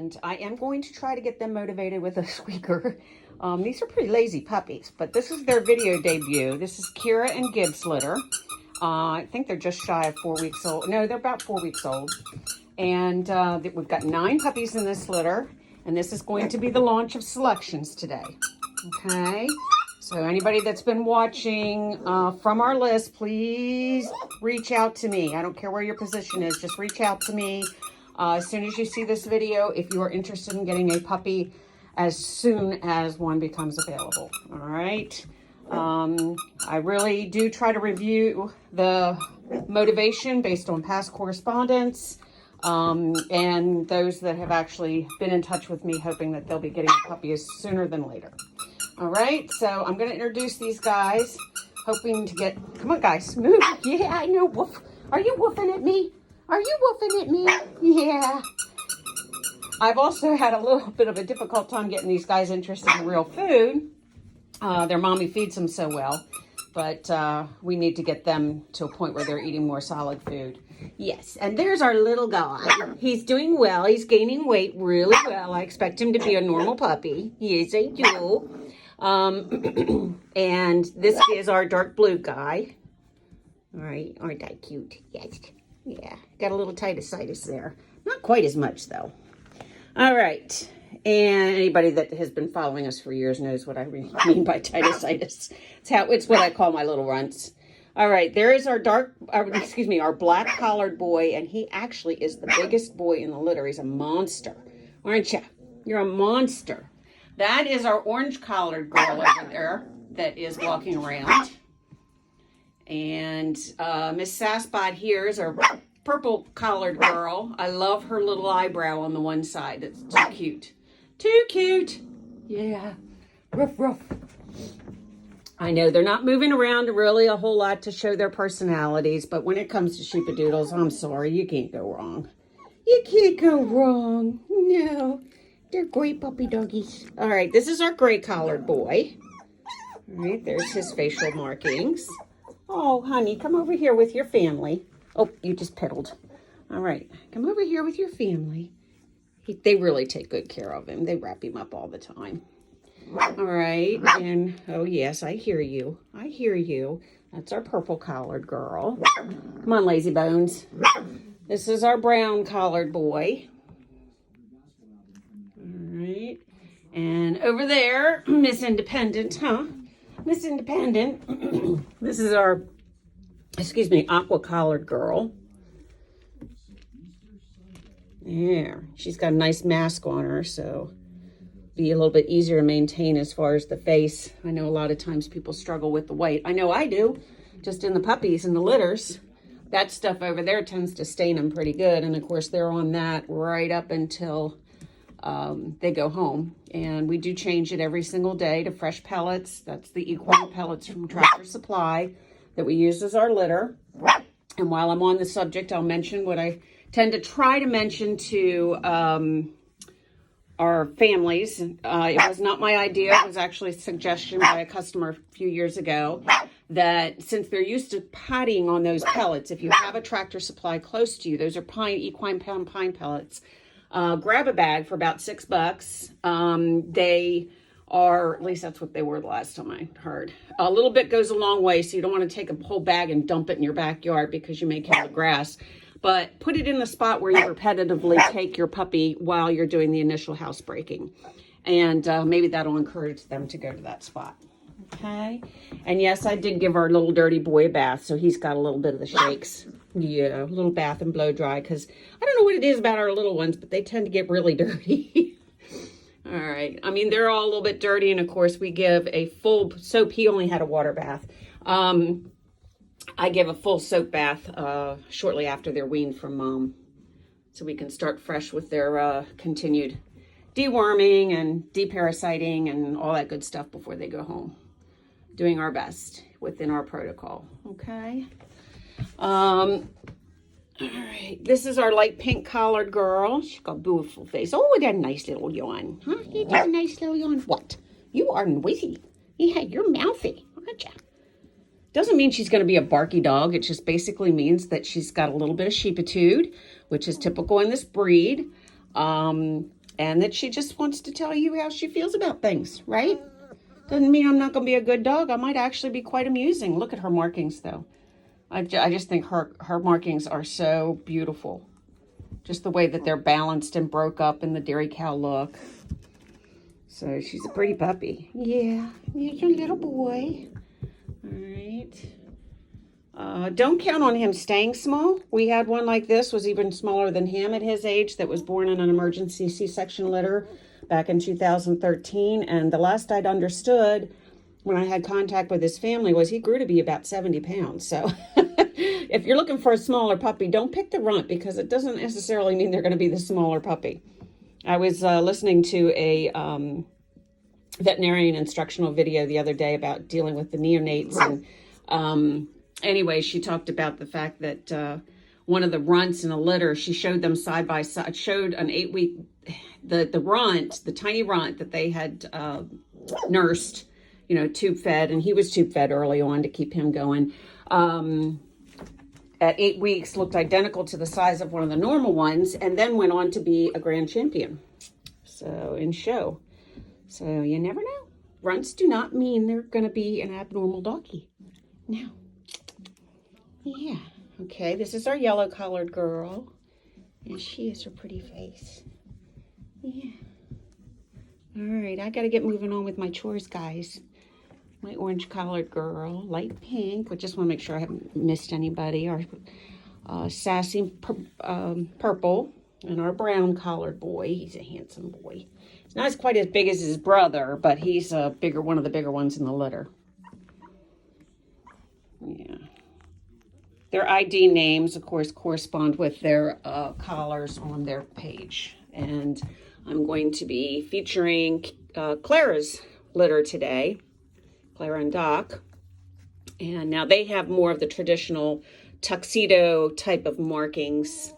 and I am going to try to get them motivated with a squeaker. These are pretty lazy puppies, but this is their video debut. This is Kira and Gibbs litter. I think they're just shy of 4 weeks old. No, they're about 4 weeks old. And we've got 9 puppies in this litter, and this is going to be the launch of selections today. Okay, so anybody that's been watching from our list, please reach out to me. I don't care where your position is, just reach out to me as soon as you see this video if you are interested in getting a puppy as soon as one becomes available. All right. I really do try to review the motivation based on past correspondence and those that have actually been in touch with me hoping that they'll be getting a puppy sooner than later. All right, so I'm going to introduce these guys, hoping to get, come on guys, move. Yeah, I know, woof. Are you woofing at me? Are you woofing at me? Yeah. I've also had a little bit of a difficult time getting these guys interested in real food. Their mommy feeds them so well, but we need to get them to a point where they're eating more solid food. Yes, and there's our little guy. He's doing well. He's gaining weight really well. I expect him to be a normal puppy. Yes, I do. And this is our dark blue guy. All right, aren't I cute? Yes. Yeah, got a little titus there. Not quite as much, though. All right. And anybody that has been following us for years knows what I mean by titus. It's what I call my little runts. All right, there is our our black collared boy, and he actually is the biggest boy in the litter. He's a monster, aren't you? You're a monster. That is our orange collared girl over there that is walking around. And Miss Sasspot here is our purple collared girl. I love her little eyebrow on the one side. It's too cute. Too cute. Yeah. Ruff, ruff. I know they're not moving around really a whole lot to show their personalities, but when it comes to sheepadoodles, I'm sorry, you can't go wrong. You can't go wrong. No. They're great puppy doggies. All right, this is our gray collared boy. All right, there's his facial markings. Oh, honey, come over here with your family. Oh, you just pedaled. All right, come over here with your family. They really take good care of him. They wrap him up all the time. All right, and oh yes, I hear you. I hear you. That's our purple collared girl. Come on, lazy bones. This is our brown collared boy. All right, and over there, Miss Independent, huh? Miss Independent. This is our, aqua collared girl. There, she's got a nice mask on her, so be a little bit easier to maintain as far as the face. I know a lot of times people struggle with the white. I know I do, just in the puppies and the litters. That stuff over there tends to stain them pretty good, and of course they're on that right up until they go home. And we do change it every single day to fresh pellets. That's the equine pellets from Tractor Supply that we use as our litter. And while I'm on the subject, I'll mention what I tend to try to mention to our families. It was not my idea. It was actually a suggestion by a customer a few years ago that since they're used to pottying on those pellets, if you have a Tractor Supply close to you, those are equine pine pellets, grab a bag for about $6. They are, at least that's what they were the last time I heard. A little bit goes a long way, so you don't want to take a whole bag and dump it in your backyard because you may kill the grass. But put it in the spot where you repetitively take your puppy while you're doing the initial housebreaking. And maybe that'll encourage them to go to that spot. Okay. And yes, I did give our little dirty boy a bath, so he's got a little bit of the shakes. Yeah, a little bath and blow dry, because I don't know what it is about our little ones, but they tend to get really dirty. All right. I mean, they're all a little bit dirty, and of course we give a full soap. He only had a water bath. I give a full soap bath shortly after they're weaned from mom, so we can start fresh with their continued deworming and deparasiting and all that good stuff before they go home. Doing our best within our protocol. Okay. All right. This is our light pink collared girl. She's got a beautiful face. Oh, that nice little yawn. Huh? You got a nice little yawn. What? You are noisy. Yeah, you're mouthy, aren't you? Doesn't mean she's going to be a barky dog. It just basically means that she's got a little bit of sheepitude, which is typical in this breed. and that she just wants to tell you how she feels about things, right? Doesn't mean I'm not going to be a good dog. I might actually be quite amusing. Look at her markings, though. I just think her markings are so beautiful. Just the way that they're balanced and broke up in the dairy cow look. So she's a pretty puppy. Yeah, here's your little boy. All right. Don't count on him staying small. We had one like this, was even smaller than him at his age, that was born in an emergency C-section litter back in 2013. And the last I'd understood when I had contact with his family was he grew to be about 70 pounds. So if you're looking for a smaller puppy, don't pick the runt, because it doesn't necessarily mean they're going to be the smaller puppy. I was listening to a veterinarian instructional video the other day about dealing with the neonates. And anyway, she talked about the fact that one of the runts in a litter, she showed them side by side, showed an 8-week, the runt, the tiny runt that they had nursed, you know, tube fed, and he was tube fed early on to keep him going. At 8 weeks, looked identical to the size of one of the normal ones, and then went on to be a grand champion. So in show. So you never know. Runts do not mean they're going to be an abnormal doggy. No. Yeah. Okay, this is our yellow collared girl. And she is her pretty face. Yeah. All right, I got to get moving on with my chores, guys. My orange collared girl, light pink. I just want to make sure I haven't missed anybody. Our sassy purple, and our brown collared boy. He's a handsome boy. He's not quite as big as his brother, but he's a one of the bigger ones in the litter. Yeah. Their ID names, of course, correspond with their collars on their page. And I'm going to be featuring Clara's litter today. Clara and Doc. And now they have more of the traditional tuxedo type of markings,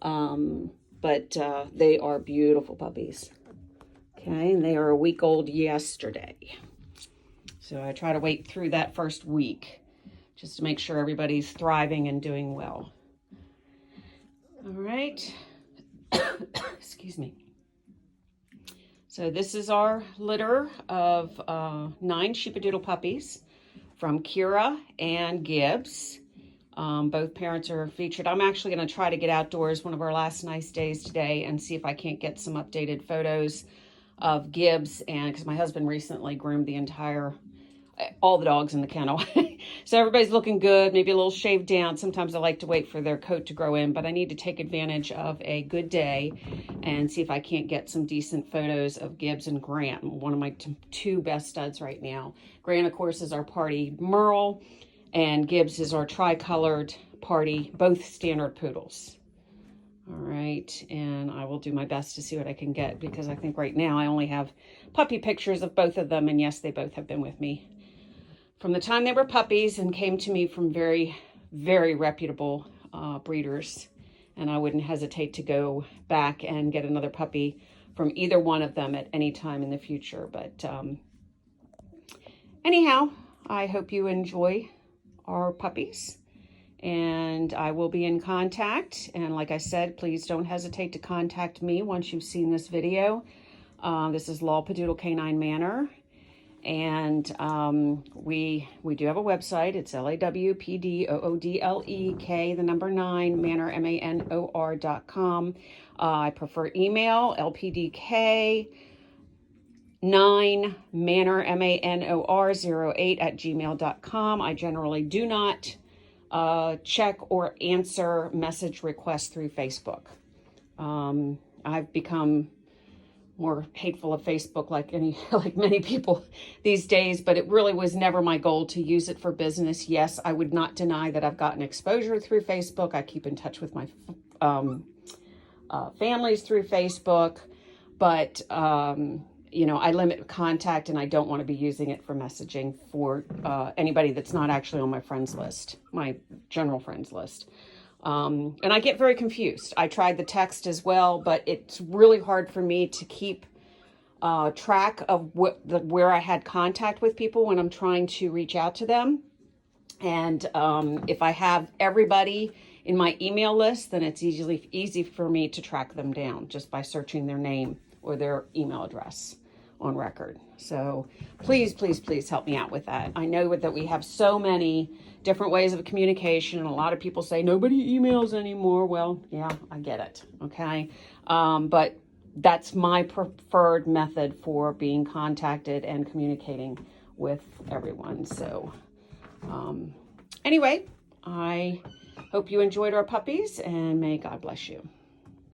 but they are beautiful puppies. Okay, and they are a week old yesterday. So I try to wait through that first week just to make sure everybody's thriving and doing well. All right. Excuse me. So this is our litter of 9 Sheepadoodle puppies from Kira and Gibbs. Both parents are featured. I'm actually going to try to get outdoors one of our last nice days today and see if I can't get some updated photos of Gibbs, and because my husband recently groomed all the dogs in the kennel. So everybody's looking good, maybe a little shaved down. Sometimes I like to wait for their coat to grow in, but I need to take advantage of a good day and see if I can't get some decent photos of Gibbs and Grant, one of my two best studs right now. Grant, of course, is our party Merle, and Gibbs is our tricolored party, both standard poodles. All right, and I will do my best to see what I can get, because I think right now I only have puppy pictures of both of them, and yes, they both have been with me from the time they were puppies and came to me from very, very reputable breeders, and I wouldn't hesitate to go back and get another puppy from either one of them at any time in the future. But anyhow, I hope you enjoy our puppies, and I will be in contact. And like I said, please don't hesitate to contact me once you've seen this video. This is Lawpadoodle Canine Manor. And we do have a website. It's LAWPDOODLEK, the number 9, Manor, MANOR.com. I prefer email, LPDK9 Manor, MANOR08 @gmail.com. I generally do not check or answer message requests through Facebook. I've become more hateful of Facebook like many people these days, but it really was never my goal to use it for business. Yes, I would not deny that I've gotten exposure through Facebook. I keep in touch with my families through Facebook, but you know, I limit contact, and I don't want to be using it for messaging for anybody that's not actually on my friends list, my general friends list. And I get very confused. I tried the text as well, but it's really hard for me to keep track of where I had contact with people when I'm trying to reach out to them. And if I have everybody in my email list, then it's easy for me to track them down just by searching their name or their email address on record. So please, please, please help me out with that. I know that we have so many different ways of communication, and a lot of people say nobody emails anymore. Well, yeah, I get it. Okay. But that's my preferred method for being contacted and communicating with everyone. So anyway, I hope you enjoyed our puppies, and may God bless you.